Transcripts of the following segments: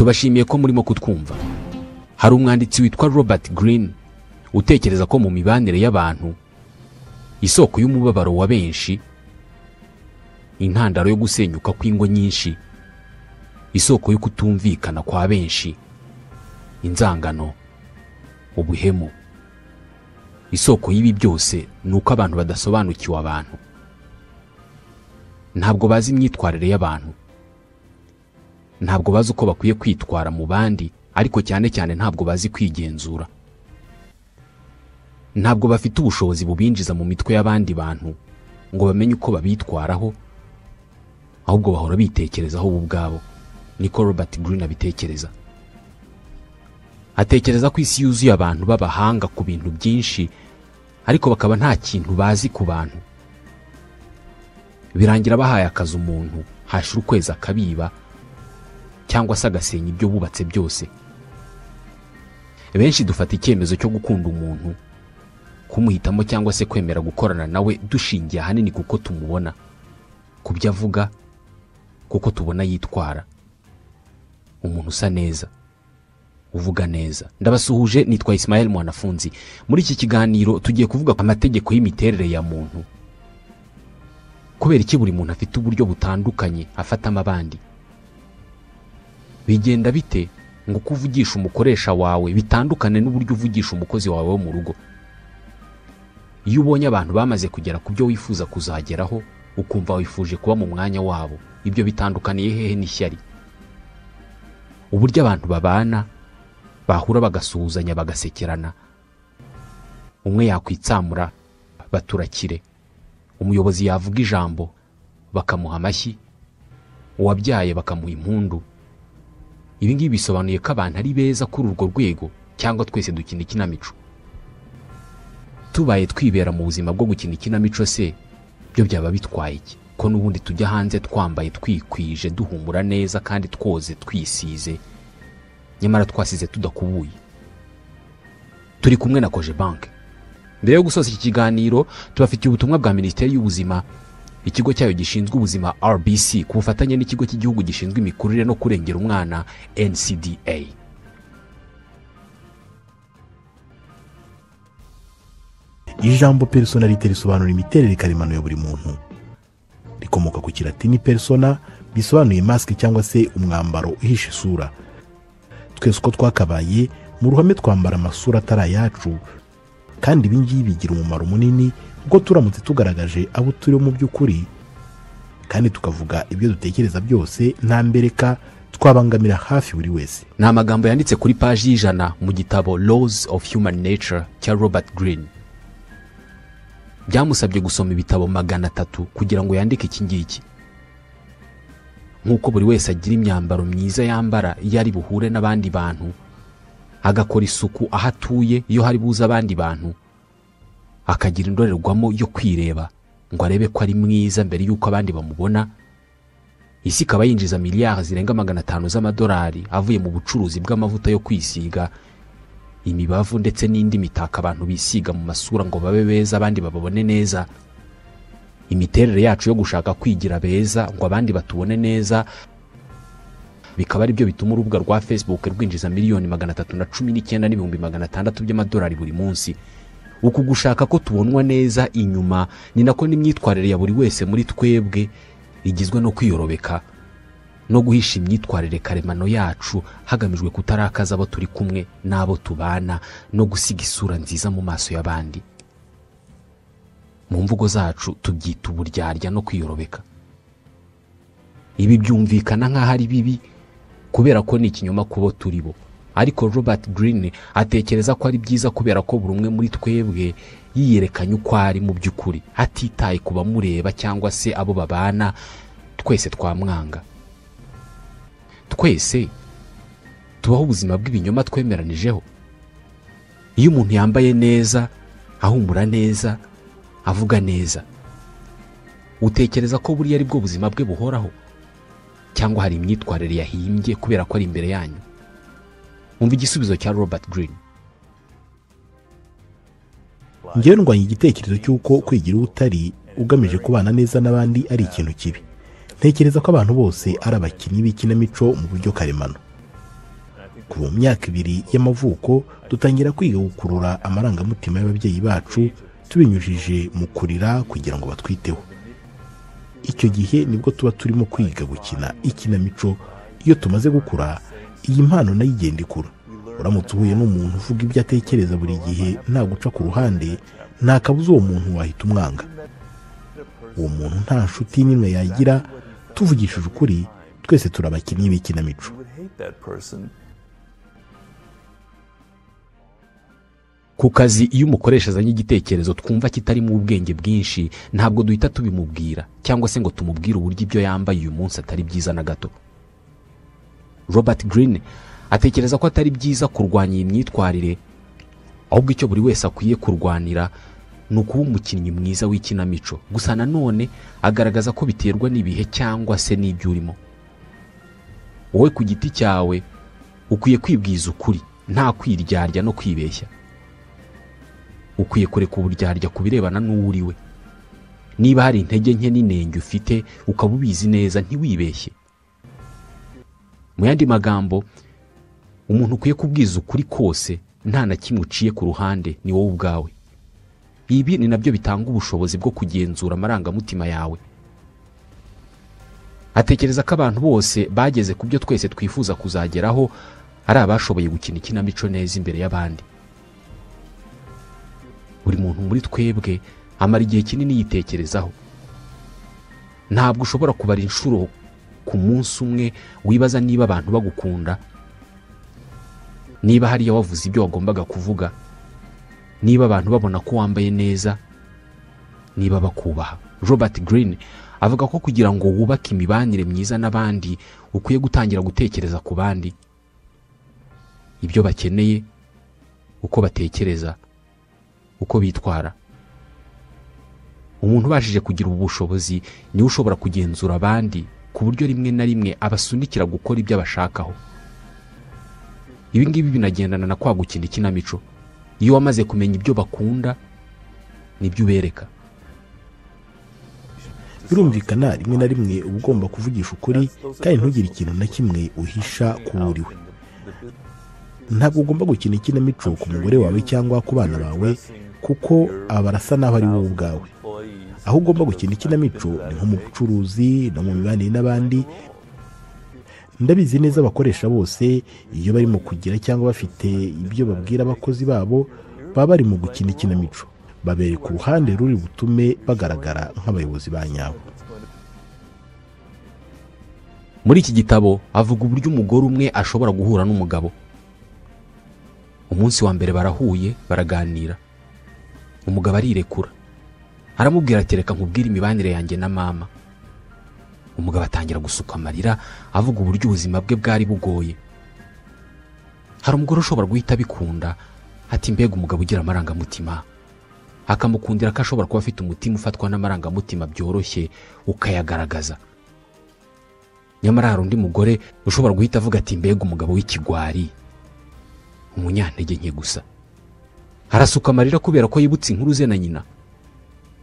tubashimiye ko murimo kutwumva. Hari umwanditsi witwa Robert Greene utekereza ko mu mibanire y'abantu isoko y'umubabaro wa benshi, intandaro yo gusenyuka kw'ingo nyinshi, isoko yo kutumvikana kwa benshi, inzangano, ubuhemu, isoko y'ibi byose nuko abantu badasobanukiwe abantu. Ntabwo bazi imyitwarire y'abantu, ntabwo bazi uko bakwiye kwitwara mu bandi, ariko cyane cyane ntabwo bazi kwigenzura. Ntabwo bafite ubushobozi bubinjiza mu mitwe y'abandi bantu ngo bamenye uko babitwaraho, ahubwo bahora bitekerezaho bo ubwabo. Niko Robert Greene abitekereza. Atekereza ko isi yuzuye abantu b'abahanga ku bintu byinshi, ariko bakaba nta kintu bazi ku bantu. Birangira bahaye akazi umuntu, hashira ukwezi akabiba cyangwa se agasenya ibyo bubatse byose. Benshi dufata icyemezo cyo gukunda umuntu, kumuhitamo cyangwa se kwemera gukorana nawe dushingiye ahanini kuko tumubona, kubyo avuga, kuko tubona yitwara. Umuntu usa neza, uvuga neza. Ndabasuhuje, nitwa Ismael Mwanafunzi. Muri iki kiganiro tugiye kuvuga ku amategeko y'imiterere ya muntu. Kubera iki buri muntu afite uburyo butandukanye afatamo abandi? Bigenda bite ngo kuvugisha umukoresha wawe bitandukane n'uburyo uvugisha umukozi wawe wo mu rugo? Iyo ubonye abantu bamaze kugera ku byo wifuza kuzageraho, ukumva wifuje kuba mu mwanya wabo, ibyo bitandukaniye hehe n'ishyari? Uburyo abantu babana, bahura bagasuhuzanya bagasekerana, umwe yakwitsamura baturakire, umuyobozi yavuga ijambo bakamuha amashyi, uwabyaye bakamuha impundu. Ibi ngibi bisobanuye ko abantu ari beza kuri urwo rwego, cyangwa twese dukina ikinamico? Tubaye twibera mu buzima bwo gukina ikinamico se, byo byaba bitwaye iki? Ko n'ubundi tujya hanze twambaye twikwije, duhumura neza kandi twoze twisize, nyamara twasize tudakubuye. Turi kumwe na Cogebanque. Mbere yo gusoza iki kiganiro, tubafitiye ubutumwa bwa Minisiteri y'Ubuzima, ikigo cyayo gishinzwe ubuzima RBC, ku bufatanye n'ikigo cy'igihugu gishinzwe imikurire no kurengera umwana NCDA. Ijambo personalite risobanura imiterere karemano ya buri muntu. Rikomoka ku kilatini persona, bisobanuye mask cyangwa se umwambaro uhisha isura. Twese uko twakabaye mu ruhame twambara amasura atari yacu, kandi ibi ngibi bigira umumaro munini ubwo turamutse tugaragaje abo turi mu by'ukuri, kandi tukavuga ibyo dutekereza byose nta mbereka, twabangamira hafi buri wese. Ni amagambo yanditse kuri paji y'ijana mu gitabo Laws of Human Nature cya Robert Greene. Byamusabye gusoma ibitabo 300 kugira ngo yandike iki ngiki. Nk'uko buri wese agira imyambaro myiza yambara iyo ari buhure n'abandi bantu, agakora isuku aho atuye iyo hari buza abandi bantu, akagira indorerwamo yo kwireba ngo arebe ko ari mwiza mbere y'uko abandi bamubona, isi ikaba yinjiza miliyari zirenga 500 z'amadolari avuye mu bucuruzi bw'amavuta yo kwisiga, imibavu ndetse n'indi mitaka abantu bisiga mu masura ngo babe beza abandi babone neza. Imiterere yacu yo gushaka kwigira beza ngo abandi batubone neza, bikaba ari byo bituma urubuga rwa Facebook rwinjiza miliyoni 319,600 by'amadolari buri munsi. Uku gushaka ko tubonwa neza inyuma ni nako n'imyitwarire ya buri wese muri twebwe igizwe no kwiyorobeka no guhisha imyitwarire karemano yacu, hagamijwe kutarakaza abo turi kumwe n'abo tubana no gusiga isura nziza mu maso y'abandi. Mu mvugo zacu tubyita uburyarya no kwiyorobeka. Ibi byumvikana nk'aho ari bibi kubera ko ni ikinyoma kubo turi bo, ariko Robert Greene atekereza ko ari byiza kubera ko buri umwe muri twebwe yiyerekanye uko ari mu by'ukuri, atitaye kuba mureba cyangwa se abo babana. Twese twamwanga, twese tubaho ubuzima bw'ibinyoma twemeranijeho. Iyo umuntu yambaye neza, ahumura neza, avuga neza, utekereza ko buri ari bwo buzima bwe buhoraho, cyangwa hari imyitwarire yahimbye kubera ko ari imbere yanyu? Umva igisubizo cya Robert Greene. Njyewe ndwanya igitekerezo cy'uko kwigira utari ugamije kubana neza n'abandi ari ikintu kibi. Ntekereza ko abantu bose ari abakinnyi b'ikinamico mu buryo karemano. kuva mu myaka 2 y'amavuko dutangira kwiga gukurura amarangamutima y'ababyeyi bacu tubinyujije mu kurira kugira ngo batwiteho. Icyo gihe nibwo tuba turimo kwiga gukina ikinamico. Iyo tumaze gukura, iyi mpano nayo igenda ikura. Uramutse uhuye n'umuntu uvuga ibyo atekereza buri gihe nta guca ku ruhande, nta kabuza uwo muntu wahita umwanga. Uwo muntu nta nshuti n'imwe yagira. Tuvugishije ukuri, twese turabakinnyi b'ikinamico. Ku kazi iyo umukoresha azanye igitekerezo twumva kitarimo ubwenge bwinshi, ntabwo duhita tubimubwira cyangwa se ngo tumubwire uburyo ibyo yambaye uyu munsi atari byiza na gato. Robert Greene atekereza ko atari byiza kurwanya iyi myitwarire, ahubwo icyo buri wese akwiye kurwanira ni ukuba umukinnyi mwiza w'ikinamico. Gusa nanone agaragaza ko biterwa n'ibihe cyangwa se n'ibyo urimo. Wowe ku giti cyawe ukwiye kwibwiza ukuri, nta kwiryarya no kwibeshya. Ukwiye kureka uburyarya ku birebana n'uwo uriwe. Niba hari intege nke n'inenge ufite ukaba ubizi neza, ntiwibeshye. Mu yandi magambo, umuntu ukwiye kubwiza ukuri kose nta na kimwe uciye ku ruhande ni wowe ubwawe. Ibi ni nabyo bitanga ubushobozi bwo kugenzura amarangamutima yawe. Atekereza ko abantu bose bageze ku byo twese twifuza kuzageraho ari abashoboye gukina ikinamico neza imbere y'abandi. Buri muntu muri twebwe amara igihe kinini yitekerezaho. Ntabwo ushobora kubara inshuro ku munsi umwe wibaza niba abantu bagukunda, niba hariya wavuze ibyo wagombaga kuvuga, niba abantu babona ko wambaye neza, niba bakubaha. Robert Greene avuga ko kugira ngo wubake imibanire myiza n'abandi ukwiye gutangira gutekereza ku bandi, ibyo bakeneye, uko batekereza, uko bitwara. Umuntu ubashije kugira ubu bushobozi niwe ushobora kugenzura abandi ku buryo rimwe na rimwe abasunikira gukora ibyo abashakaho. Ibi ngibi binagendana na kwa gukina ikinamico. Iyo wamaze kumenya ibyo bakunda nibyo ubereka. Birumvikana rimwe na rimwe uba ugomba kuvugisha ukuri kandi ntugire ikintu na kimwe uhisha ku uriwe. Ntabwo ugomba gukina ikinamico ku mugore wawe cyangwa ku bana bawe kuko abarasa naho ari wowe ubwawe. Aho ugomba gukina ikinamico ni nko mu bucuruzi no mu mibanire n'abandi. Ndabizi neza abakoresha bose iyo barimo kugira cyangwa bafite ibyo babwira abakozi babo baba bari mu gukina ikinamico. Babereka uruhande ruri butume bagaragara nk'abayobozi ba nyabo. Muri iki gitabo avuga uburyo umugore umwe ashobora guhura n'umugabo. Umunsi wa mbere barahuye, baraganira. Umugabo arirekura. Aramubwira ati reka nkubwire imibanire yanjye na mama. Umugabo atangira gusuka amarira avuga uburyo ubuzima bwe bwari bugoye. Hari umugore ushobora guhita bikunda ati mbega umugabo ugira amarangamutima, akamukundira ko ashobora kuba afite umutima ufatwa n'amarangamutima byoroshye ukayagaragaza. Nyamara hari undi mugore ushobora guhita avuga ati mbega umugabo w'ikigwari, umunyantege nke gusa. Arasuka amarira kubera ko yibutse inkuru ze na nyina.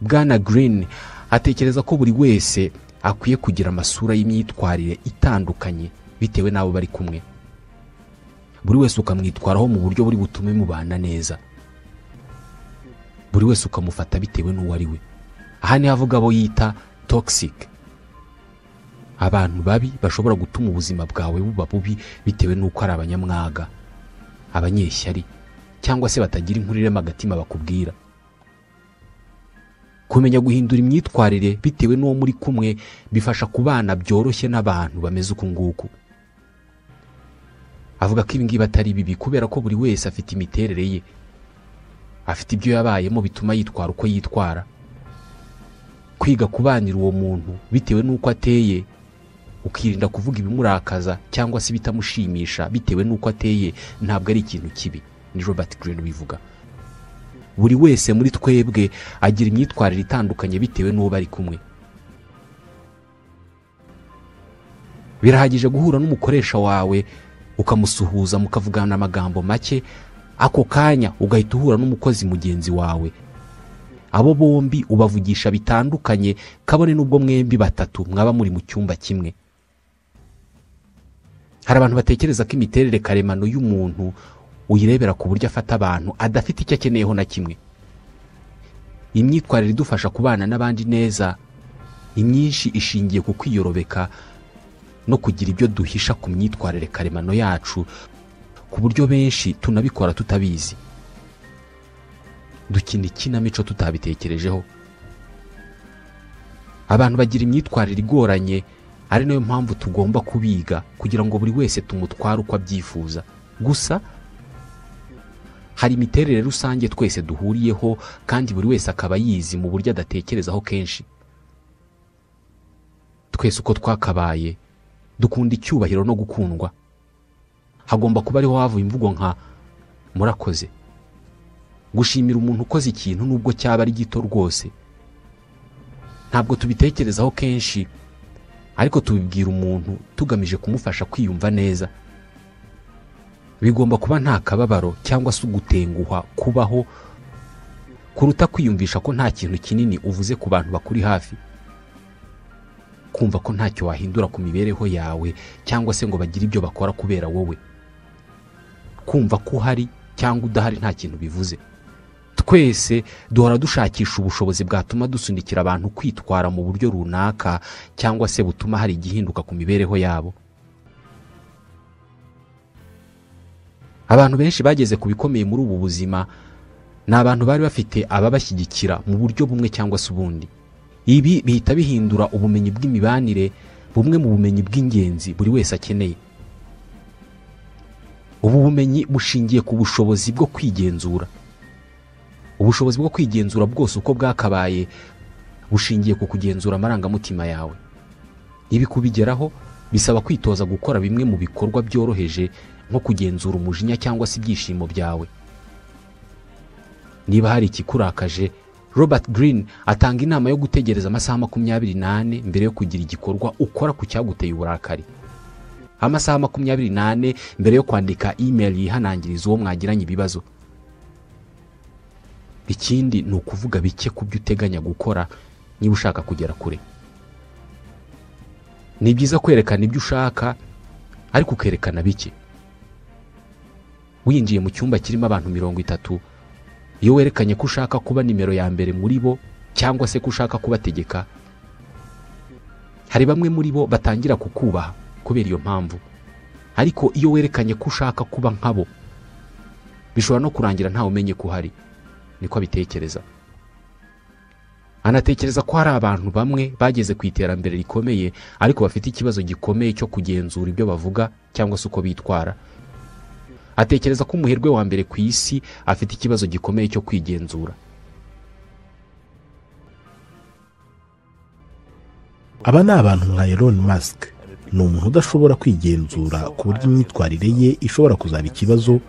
Bwana Greene atekereza ko buri wese akwiye kugira amasura y'imyitwarire itandukanye bitewe n'abo bari kumwe. Buri wese ukamwitwaraho mu buryo buri butume mubana neza. Buri wese ukamufata bitewe n'uwo ari we. Aha ni havuga abo yita toxic. Abantu babi bashobora gutuma ubuzima bwawe buba bubi bitewe n'uko ari abanyamwaga, abanyeshyari cyangwa se batagira inkurirema agatima bakubwira. Kumenya guhindura imyitwarire bitewe n'uwo muri kumwe bifasha kubana byoroshye n'abantu bameze uku nguku. Avuga ko ibi ngibi atari bibi kubera ko buri wese afite imiterere ye, afite ibyo yabayemo bituma yitwara uko yitwara. Kwiga kubanira uwo muntu bitewe n'uko ateye, ukirinda kuvuga ibimurakaza cyangwa se bitamushimisha bitewe n'uko ateye, ntabwo ari ikintu kibi. Ni Robert Greene bivuga. Buri wese muri twebwe agira imyitwarire itandukanye bitewe n'uwo bari kumwe. Birahagije guhura n'umukoresha wawe ukamusuhuza mukavugana amagambo make, ako kanya ugahita uhura n'umukozi mugenzi wawe. Abo bombi ubavugisha bitandukanye, kabone n'ubwo mwembi batatu mwaba muri mu cyumba kimwe. hari abantu batekereza ko imiterere karemano y'umuntu uyirebera ku buryo afata abantu adafite icyo akeneyeho na kimwe. Imyitwarire idufasha kubana n'abandi neza imyinshi ishingiye ku kwiyorobeka no kugira ibyo duhisha ku myitwarire karemano yacu, ku buryo benshi tunabikora tutabizi. Dukina ikinamico tutabitekerejeho. Abantu bagira imyitwarire igoranye, ari nayo mpamvu tugomba kubiga kugira ngo buri wese tumutware uko abyifuza. Gusa hari imiterere rusange twese duhuriyeho kandi buri wese akaba yizi mu buryo adatekerezaho kenshi. Twese uko twakabaye dukunda icyubahiro no gukundwa. Hagomba kuba ariho havuye imvugo nka murakoze. Gushimira umuntu ukoze ikintu nubwo cyaba ari gito rwose. Ntabwo tubitekerezaho kenshi, ariko tubibwira umuntu tugamije kumufasha kwiyumva neza. Bigomba kuba nta kababaro cyangwa se ugutenguha kubaho kuruta kwiyumvisha ko nta kintu kinini uvuze ku bantu bakuri hafi. Kumva ko ntacyo wahindura ku mibereho yawe cyangwa se ngo bagire ibyo bakora kubera wowe. Kumva ko uhari cyangwa udahari nta kintu bivuze. Twese duhora dushakisha ubushobozi bwatuma dusunikira abantu kwitwara mu buryo runaka cyangwa se butuma hari igihinduka ku mibereho yabo. Abantu benshi bageze ku bikomeye muri ubu buzima ni abantu bari bafite ababashyigikira mu buryo bumwe cyangwa se ubundi. Ibi bihita bihindura ubumenyi bw'imibanire bumwe mu bumenyi bw'ingenzi buri wese akeneye. Ubu bumenyi bushingiye ku bushobozi bwo kwigenzura. Ubushobozi bwo kwigenzura bwose uko bwakabaye bushingiye ku kugenzura amarangamutima yawe. Ibi kubigeraho bisaba kwitoza gukora bimwe mu bikorwa byoroheje nko kugenzura umujinya cyangwa se ibyishimo byawe. Niba hari ikikurakaje, Robert Greene atanga inama yo gutegereza amasaha 28 mbere yo kugira igikorwa ukora ku cyaguteye uburakari. Amasaha 28 mbere yo kwandika email yihanangiriza uwo mwagiranye ibibazo. Ikindi ni ukuvuga bike ku byo uteganya gukora niba ushaka kugera kure. Ni byiza kwerekana ibyo ushaka ariko ukerekana bike. Winjiye mu cyumba kirimo abantu 30, iyo werekanye ko ushaka kuba nimero ya mbere muri bo cyangwa se ko ushaka kubategeka, hari bamwe muri bo batangira kukubaha kubera iyo mpamvu. Ariko iyo werekanye ko ushaka kuba nkabo, bishobora no kurangira ntawe umenye ko uhari. Niko abitekereza. Anatekereza ko hari abantu bamwe bageze ku iterambere rikomeye ariko bafite ikibazo gikomeye cyo kugenzura ibyo bavuga cyangwa se uko bitwara. Atekereza ko umuherwe wa mbere ku isi afite ikibazo gikomeye cyo kwigenzura. Aba ni abantu nka Elon Musk. Ni umuntu udashobora kwigenzura ku buryo imyitwarire ye ishobora kuzaba ikibazo.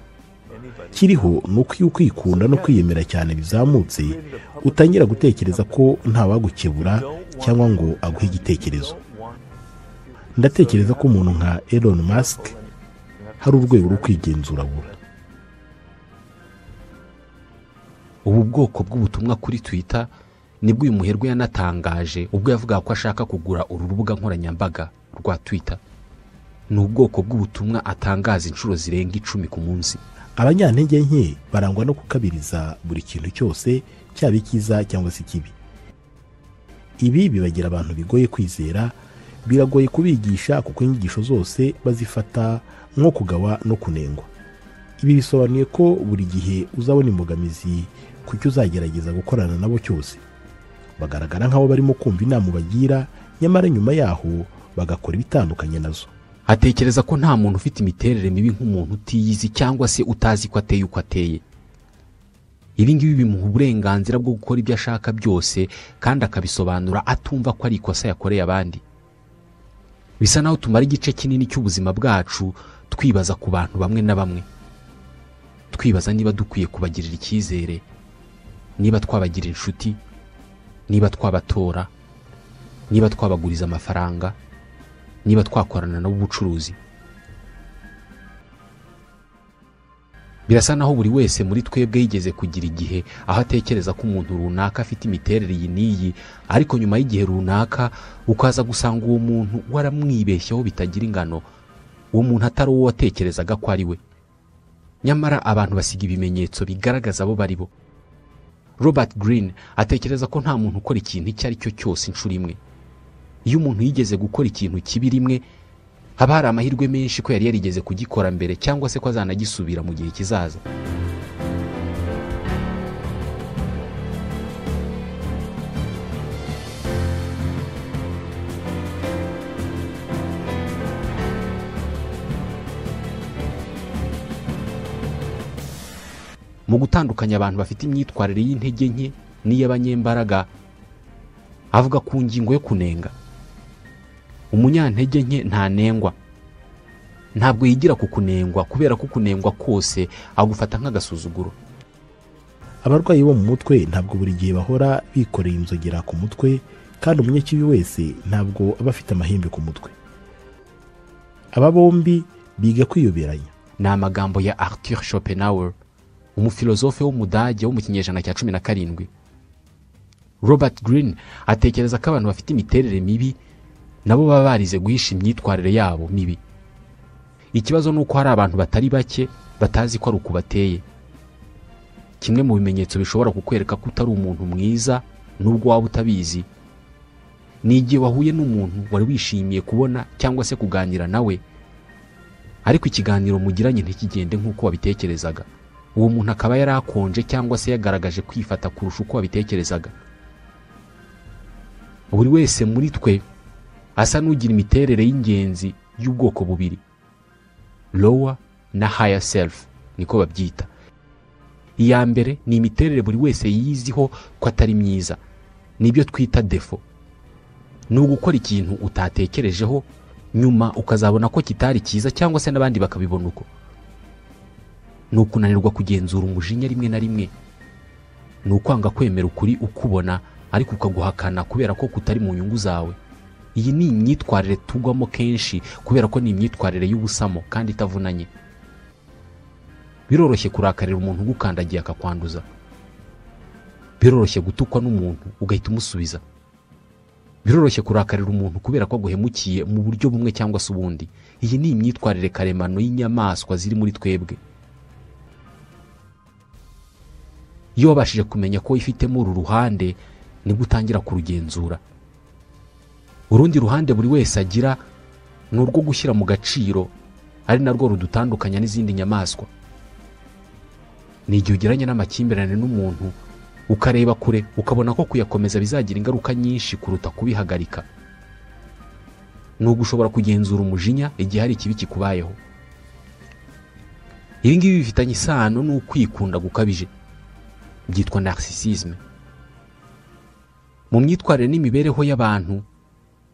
Kiriho nuko iyo kwikunda no kwiyemera cyane bizamutse, utangira gutekereza ko nta wagukebura cyangwa ngo aguhe igitekerezo. Ndatekereza ko umuntu nka Elon Musk hari urwego rwo kwigenzura bura. Ubu bwoko bw'ubutumwa kuri Twitter nibwo uyu muherwe yanatangaje ubwo yavuga ko ashaka kugura uru rubuga nkoranyambaga rwa Twitter. Ni ubwoko bw'ubutumwa atangaza inshuro zirenga 10 ku munsi. Abanyantege nke barangwa no kukabiriza buri kintu cyose, cyaba ikiza cyangwa se kibi. Ibi bibagira abantu bigoye kwizera, biragoye kubigisha kuko inyigisho zose bazifata nko kugawa no kunengwa. Ibi bisobanuye ko buri gihe uzabona imbogamizi kucyo uzagerageza gukorana nabo cyose. Bagaragara nkaho barimo kumva inama bagira, nyamara nyuma yaho bagakora ibitandukanye nazo. Atekereza ko nta muntu ufite imiterere mibi nk'umuntu utiyizi cyangwa se utazi ko ateye uko ateye. Ibi ngibi bimuha uburenganzira bwo gukora ibyo ashaka byose kandi akabisobanura atumva ko ari ikosa yakoreye abandi. Bisa naho tumara igice kinini cy'ubuzima bwacu twibaza ku bantu bamwe na bamwe. Twibaza niba dukwiye kubagirira icyizere, niba twabagira inshuti, niba twabatora, niba twabaguriza amafaranga, niba twakorana nabo ubucuruzi. Birasa naho buri wese muri twebwe yigeze kugira igihe aho atekereza ko umuntu runaka afite imiterere yiniyi, ariko nyuma y'igihe runaka ukaza gusanga uwo muntu waramwibeshyeho bitagira ingano uwo muntu atari uwo watekerezaga ko ari we. Nyamara abantu basiga ibimenyetso bigaragaza abo bari bo. Robert Greene atekereza ko nta muntu ukora ikintu icyo ari cyo cyose inshuro imwe. Iyo umuntu yigeze gukora ikintu kibi rimwe, haba hari amahirwe menshi ko yari yarigeze kugikora mbere cyangwa se ko azanagisubira mu gihe kizaza. Mu gutandukanya abantu bafite imyitwarire y'intege nke n'iy'abanyembaraga, avuga ku ngingo yo kunenga. Umunyantege nke ntanengwa. Ntabwo yigira ku kunengwa kubera ko kunengwa kose agufata nk'agasuzuguro. Abarwayi bo mu mutwe ntabwo buri gihe bahora bikoreye inzogera ku mutwe, kandi umunyakibi wese ntabwo aba afite amahembe ku mutwe. Aba bombi biga kwiyoberanya. Ni amagambo ya Arthur Schopenhauer, umufilozofe w'umudage wo mu kinyejana cya 17. Robert Greene atekereza ko abantu bafite imiterere mibi nabo baba barize guhisha imyitwarire yabo mibi. Ikibazo nuko hari abantu batari bake batazi ko ari uko bateye. Kimwe mu bimenyetso bishobora kukwereka ko utari umuntu mwiza nubwo waba utabizi, ni igihe wahuye n'umuntu wari wishimiye kubona cyangwa se kuganira nawe, ariko ikiganiro mugiranye ntikigende nk'uko wabitekerezaga. Uwo muntu akaba yari akonje cyangwa se yagaragaje kwifata kurusha uko wabitekerezaga. Buri wese muri twe asa n'ugira imiterere y'ingenzi y'ubwoko bubiri, lower na higher self niko babyita. Iya mbere ni imiterere buri wese yiziho ko atari myiza, nibyo twita defo. Ni ugukora ikintu utatekerejeho nyuma ukazabona ko kitari cyiza cyangwa se n'abandi bakabibona uko. Ni ukunanirwa kugenzura umujinya rimwe na rimwe. Ni ukwanga kwemera ukuri ukubona ariko ukaguhakana kubera ko kutari mu nyungu zawe. Iyi ni imyitwarire tugwamo kenshi kubera ko ni imyitwarire y'ubusamo kandi itavunanye. Biroroshye kurakarira umuntu ugukandagiye akakwanduza. Biroroshye gutukwa n'umuntu ugahita umusubiza. Biroroshye kurakarira umuntu kubera ko aguhemukiye mu buryo bumwe cyangwa se ubundi. Iyi ni imyitwarire karemano y'inyamaswa ziri muri twebwe. Iyo wabashije kumenya ko ifitemo uru ruhande, nibwo utangira kurugenzura. Urundi ruhande buri wese agira ni urwo gushyira mu gaciro, ari narwo rudutandukanya n'izindi nyamaswa. Ni igihe ugiranye n'amakimbirane n'umuntu ukareba kure ukabona ko kuyakomeza bizagira ingaruka nyinshi kuruta kubihagarika. Ni ugushobora kugenzura umujinya igihe hari ikibi kikubayeho. Ibi ngibi bifitanye isano n'ukwikunda gukabije, byitwa narcissisme. Mu myitwarire n'imibereho y'abantu,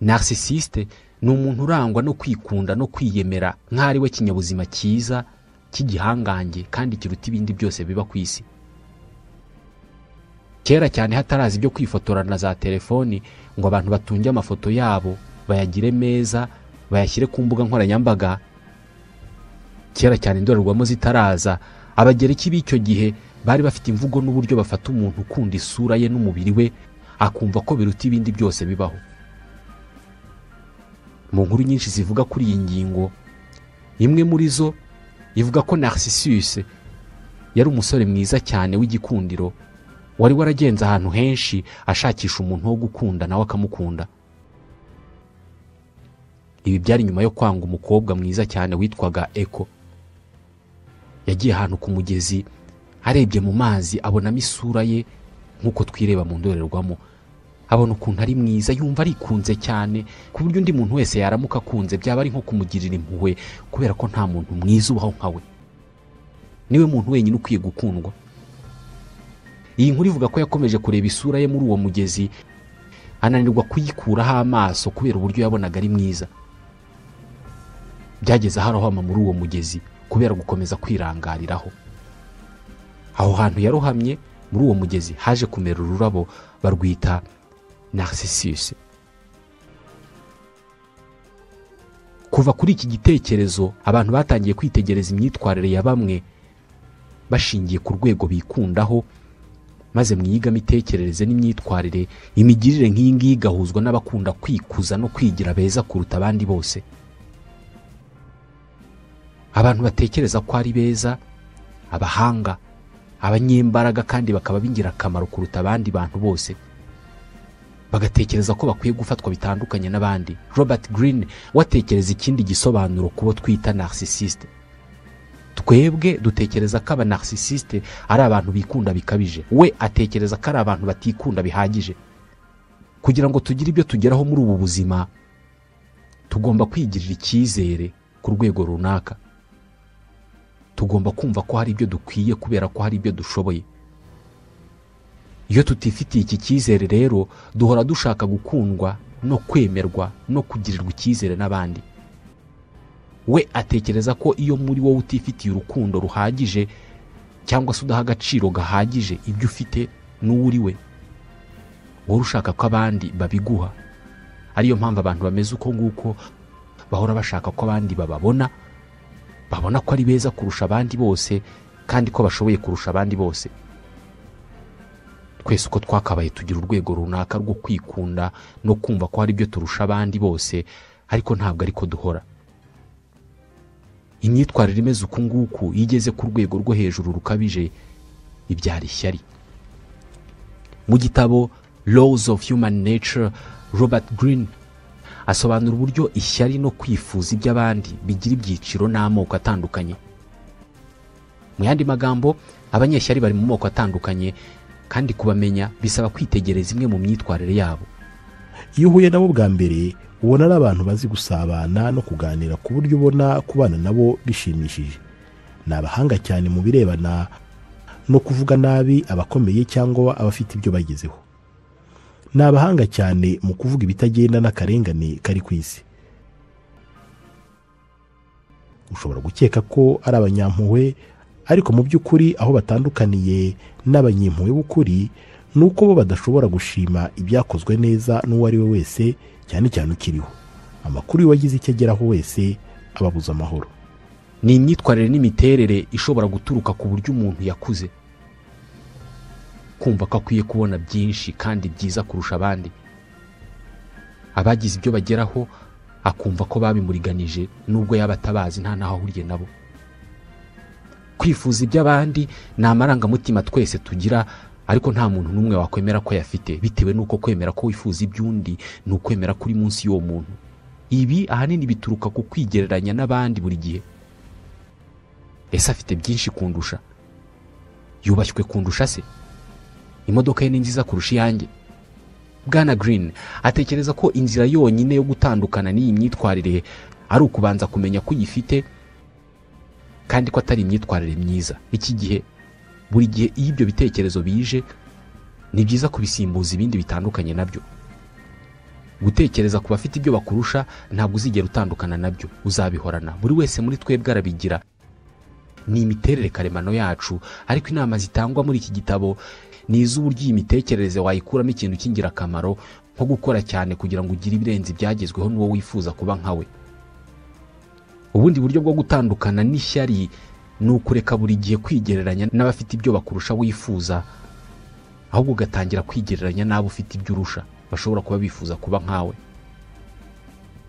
narcissiste ni umuntu urangwa no kwikunda no kwiyemera nk'ari we kinyabuzima cyiza cy'igihangange kandi kiruta ibindi byose biba ku isi. Kera cyane hatarazi ibyo kwifotorana za telefoni ngo abantu batunge amafoto yabo bayagire meza bayashyire ku mbuga nkoranyambaga. Kera cyane indorerwamo zitaraza, abagereki b'icyo gihe bari bafite imvugo n'uburyo bafata umuntu ukunda isura ye n'umubiri we akumva ko biruta ibindi byose bibaho. Mu nkuru nyinshi zivuga kuri iyi ngingo, imwe muri zo ivuga ko Narcissus yari umusore mwiza cyane w'igikundiro wari waragenze ahantu henshi ashakisha umuntu wo gukunda nawe akamukunda. Ibi byari nyuma yo kwanga umukobwa mwiza cyane witwaga Echo. Yagiye ahantu ku mugezi, arebye mu mazi abonamo isura ye nk'uko twireba mu ndorerwamo. Abona ukuntu ari mwiza, yumva arikunze cyane ku buryo undi muntu wese yaramuka akunze byaba ari nko kumugirira impuhwe kubera ko nta muntu mwiza ubaho nkawe. Niwe muntu wenyine ukwiye gukundwa. Iyi nkuru ivuga ko yakomeje kureba isura ye muri uwo mugezi, ananirwa kuyikuraho amaso kubera uburyo yabonaga ari mwiza. Byageze aharohama muri uwo mugezi kubera gukomeza kwirangariraho. Aho hantu yarohamye muri uwo mugezi haje kumera ururabo barwita Narcissus. Kuva kuri iki gitekerezo abantu batangiye kwitegereza imyitwarire ya bamwe bashingiye ku rwego bikundaho, maze mwiga imitekerereze n'imyitwarire imigirire nk'iyi ngiyi igahuzwa n'abakunda kwikuza no kwigira beza kuruta abandi bose. abantu batekereza ko ari beza, abahanga, abanyembaraga kandi bakaba b'ingirakamaro kuruta abandi bantu bose, bagatekereza ko bakwiye gufatwa bitandukanye n'abandi. Robert Greene watekereza ikindi gisobanuro kubo twita narcissiste. Twebwe dutekereza ko aba narcissiste ari abantu bikunda bikabije, we atekereza ko ari abantu batikunda bihagije. Kugira ngo tugire ibyo tugeraho muri ubu buzima, tugomba kwigirira icyizere ku rwego runaka. Tugomba kumva ko hari ibyo dukwiye kubera ko hari ibyo dushoboye. Iyo tutifitiye iki cyizere rero, duhora dushaka gukundwa no kwemerwa no kugirirwa icyizere n'abandi. We atekereza ko iyo muri wowe utifitiye urukundo ruhagije cyangwa se udaha agaciro gahagije ibyo ufite n'uwo uri we, wowe ushaka ko abandi babiguha. Ariyo mpamvu abantu bameze uko nguko bahora bashaka ko abandi bababona ko ari beza kurusha abandi bose kandi ko bashoboye kurusha abandi bose. Twese uko twakabaye tugira urwego runaka rwo kwikunda no kumva ko hari ibyo turusha abandi bose, ariko ntabwo ariko duhora. Imyitwarire imeze uku nguku igeze ku rwego rwo hejuru rukabije ibyara ishyari. Mu gitabo Laws of Human Nature, Robert Greene asobanura uburyo ishyari no kwifuza iby'abandi bigira ibyiciro n'amoko atandukanye. Mu yandi magambo, abanyeshyari bari mu moko atandukanye kandi kubamenya bisaba kwitegereza imwe mu myitwarire yabo. Iyo uhuye nabo bwa mbere, ubona ari abantu bazi gusabana no kuganira ku buryo ubona kubana nabo bishimishije. Ni abahanga cyane mu birebana no kuvuga nabi abakomeye cyangwa abafite ibyo bagezeho. Ni abahanga cyane mu kuvuga ibitagenda n'akarengane kari ku isi. Ushobora gukeka ko ari abanyampuhwe, ariko mu by'ukuri aho batandukaniye n'abanyempuhwe b'ukuri ni uko bo badashobora gushima ibyakozwe neza n'uwo ari we wese, cyane cyane ukiriho. Amakuru y'uwagize icyo ageraho wese ababuza amahoro. Ni imyitwarire n'imiterere ishobora guturuka ku buryo umuntu yakuze, kumva ko akwiye kubona byinshi kandi byiza kurusha abandi. Abagize ibyo bageraho akumva ko babimuriganije nubwo yaba atabazi nta naho ahuriye nabo. Kwifuza iby'abandi ni amarangamutima twese tugira, ariko nta muntu n'umwe wakwemera ko yafite, bitewe n'uko kwemera ko wifuza iby'undi ni ukwemera kuri munsi y'uwo muntu. Ibi ahanini bituruka ku kwigereranya n'abandi buri gihe. Ese afite byinshi kundusha? Yubashywe kundusha se? Imodoka ye ni nziza kurusha iyanjye? Bwana Greene atekereza ko inzira yonyine yo gutandukana n'iyi myitwarire ari ukubanza kumenya ko uyifite kandi ko atari imyitwarire myiza. Iki gihe, buri gihe iyo ibyo bitekerezo bije, ni byiza kubisimbuza ibindi bitandukanye nabyo. Gutekereza ku bafite ibyo bakurusha ntabwo uzigera utandukana nabyo, uzabihorana. Buri wese muri twebwe arabigira. Ni imiterere karemano yacu, ariko inama zitangwa muri iki gitabo ni iz'uburyo iyi mitekerereze wayikuramo ikintu cy'ingirakamaro, nko gukora cyane kugira ngo ugire ibirenze ibyagezweho n'uwo wifuza kuba nkawe. Ubundi buryo bwo gutandukana n'ishyari ni ukureka buri gihe kwigereranya n'abafite ibyo bakurusha wifuza, ahubwo ugatangira kwigereranya n'abo ufite ibyo urusha bashobora kuba bifuza kuba nkawe.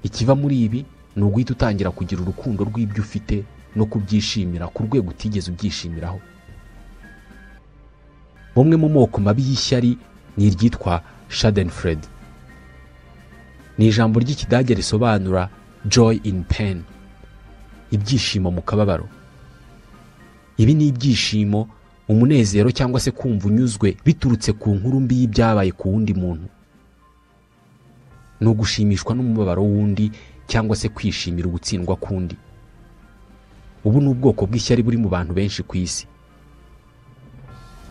Ikiva muri ibi ni uguhita utangira kugira urukundo rw'ibyo ufite no kubyishimira ku rwego utigeze ubyishimiraho. Bumwe mu moko mabi y'ishyari ni iryitwa Schadenfreude. Ni ijambo ry'Ikidage risobanura joy in pain, ibyishimo mu kababaro. Ibi ni ibyishimo, umunezero cyangwa se kumva unyuzwe biturutse ku nkuru mbi y'ibyabaye ku wundi muntu. Ni ugushimishwa n'umubabaro w'undi cyangwa se kwishimira ugutsindwa k'undi. Ubu ni ubwoko bw'ishyari buri mu bantu benshi ku isi.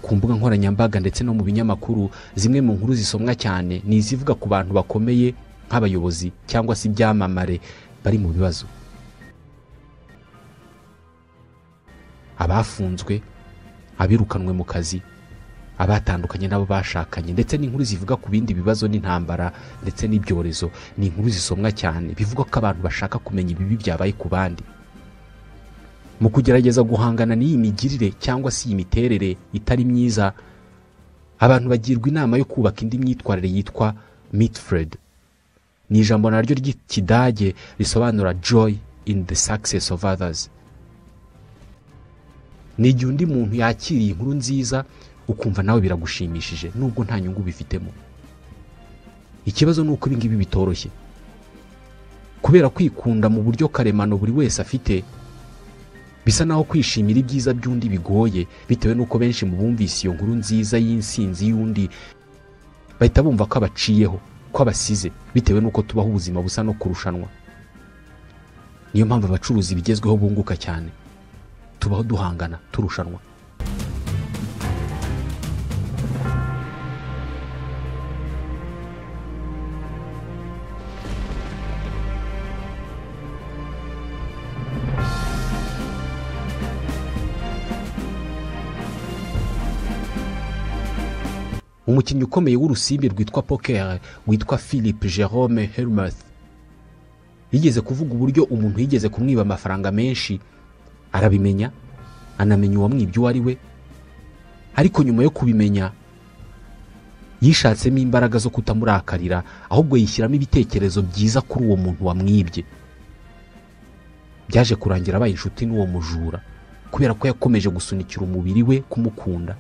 Ku mbuga nkoranyambaga ndetse no mu binyamakuru, zimwe mu nkuru zisomwa cyane ni izivuga ku bantu bakomeye nk'abayobozi cyangwa se ibyamamare bari mu bibazo. Abafunzwe, abirukanwe mu kazi, abatandukanye nabo bashakanye, ndetse n'inkuru zivuga ku bindi bibazo n'intambara ndetse n'ibyorezo. Ni inkuru zisomwa cyane bivuga ko abantu bashaka kumenya ibibi byabaye ku bandi. Mu kugerageza guhangana n'iyi migirire cyangwa se iyi miterere itari myiza, abantu bagirwa inama yo kubaka indi myitwarire yitwa Mitfred. Ni ijambo naryo ry'Ikidage risobanura joy in the success of others, ni igihe undi muntu yakiriye inkuru nziza ukumva nawe biragushimishije nubwo nta nyungu bifitemo. Ikibazo ni uko ibingibi bitoroshye, kubera kwikunda mu buryo karemano buri wese afite, bisa naho kwishimira ibyiza by'undi bigoye, bitewe n'uko benshi mu bumvise iyo nkuru nziza y'insinzi y'undi bahita bumva ko abaciyeho, ko abasize, bitewe n'uko tubaho ubuzima busa no kurushanwa. Niyo mpamvu abacuruzi bigezweho bunguka cyane, tubaho duhangana, turushanwa. Umukinnyi ukomeye w'urusimbi rwitwa poker witwa Philippe Jerome Hermuth yigeze kuvuga uburyo umuntu yigeze kumwiba amafaranga menshi, arabimenya, anamenya uwamwibye uwo ari we, ariko nyuma yo kubimenya yishatsemo imbaraga zo kutamurakarira, ahubwo yishyiramo ibitekerezo byiza kuri uwo muntu wamwibye. Byaje kurangira abaye inshuti n'uwo mujura, kubera ko yakomeje gusunikira umubiri we kumukunda.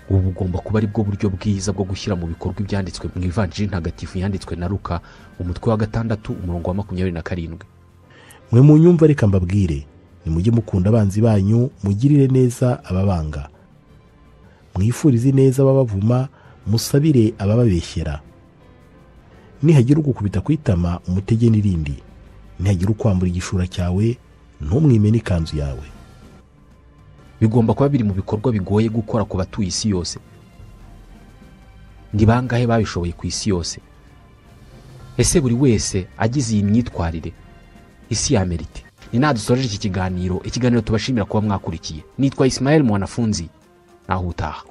Ubu bugomba kuba ari bwo buryo bwiza bwo gushyira mu bikorwa ibyanditswe mu ivanjiri ntagatifu yanditswe na Luka, umutwe wa 6 umurongo wa 27. Mwe mu nyumva reka mbabwire, nimujye mukunda abanzi banyu, mugirire neza ababanga, mwifurize neza ababavuma, musabire abababeshyera. Nihagira ugukubita ku itama umutege n'irindi, nihagira ukwambura igishura cyawe ntumwime n'ikanzu yawe. Bigomba kuba biri mu bikorwa bigoye gukora ku batuye isi yose. Ndi bangahe babishoboye ku isi yose? Ese buri wese agize iyi myitwarire isi yamerite? Ni nadusoreje iki kiganiro tubashimira kuba mwakurikiye. Nitwa Ismael Mwanafunzi, naho utaha.